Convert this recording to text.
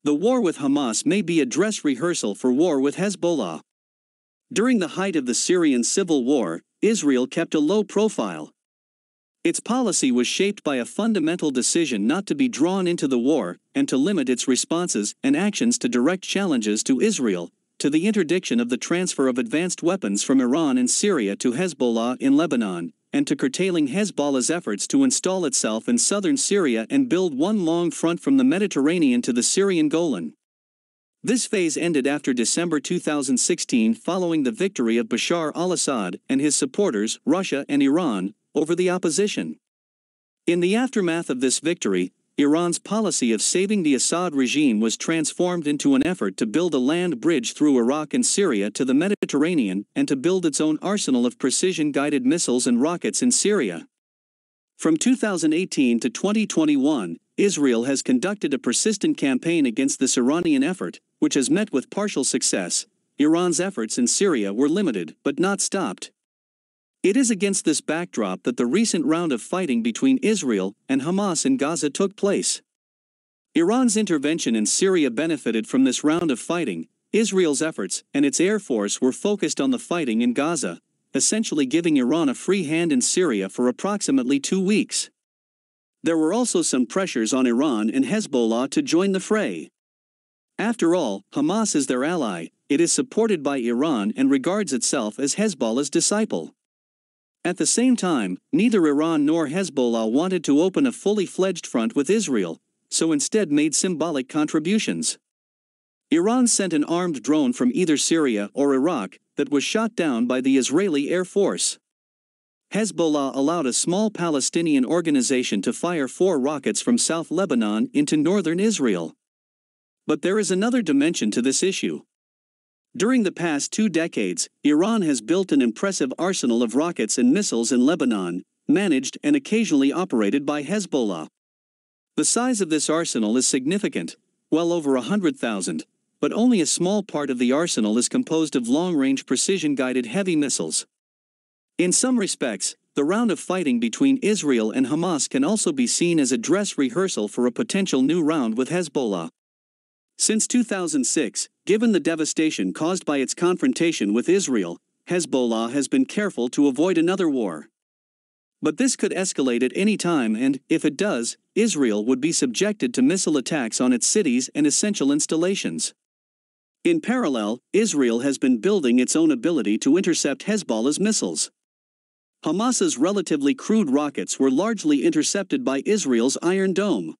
The war with Hamas may be a dress rehearsal for war with Hezbollah. During the height of the Syrian civil war, Israel kept a low profile. Its policy was shaped by a fundamental decision not to be drawn into the war, and to limit its responses and actions to direct challenges to Israel, to the interdiction of the transfer of advanced weapons from Iran and Syria to Hezbollah in Lebanon, and to curtailing Hezbollah's efforts to install itself in southern Syria and build one long front from the Mediterranean to the Syrian Golan. This phase ended after December 2016 following the victory of Bashar al-Assad and his supporters, Russia and Iran, over the opposition. In the aftermath of this victory, Iran's policy of saving the Assad regime was transformed into an effort to build a land bridge through Iraq and Syria to the Mediterranean and to build its own arsenal of precision-guided missiles and rockets in Syria. From 2018 to 2021, Israel has conducted a persistent campaign against this Iranian effort, which has met with partial success. Iran's efforts in Syria were limited, but not stopped. It is against this backdrop that the recent round of fighting between Israel and Hamas in Gaza took place. Iran's intervention in Syria benefited from this round of fighting. Israel's efforts and its air force were focused on the fighting in Gaza, essentially giving Iran a free hand in Syria for approximately 2 weeks. There were also some pressures on Iran and Hezbollah to join the fray. After all, Hamas is their ally, it is supported by Iran and regards itself as Hezbollah's disciple. At the same time, neither Iran nor Hezbollah wanted to open a fully fledged front with Israel, so instead made symbolic contributions. Iran sent an armed drone from either Syria or Iraq that was shot down by the Israeli Air Force. Hezbollah allowed a small Palestinian organization to fire 4 rockets from South Lebanon into northern Israel. But there is another dimension to this issue. During the past 2 decades, Iran has built an impressive arsenal of rockets and missiles in Lebanon, managed and occasionally operated by Hezbollah. The size of this arsenal is significant, well over 100,000, but only a small part of the arsenal is composed of long-range precision-guided heavy missiles. In some respects, the round of fighting between Israel and Hamas can also be seen as a dress rehearsal for a potential new round with Hezbollah. Since 2006, given the devastation caused by its confrontation with Israel, Hezbollah has been careful to avoid another war. But this could escalate at any time and, if it does, Israel would be subjected to missile attacks on its cities and essential installations. In parallel, Israel has been building its own ability to intercept Hezbollah's missiles. Hamas's relatively crude rockets were largely intercepted by Israel's Iron Dome.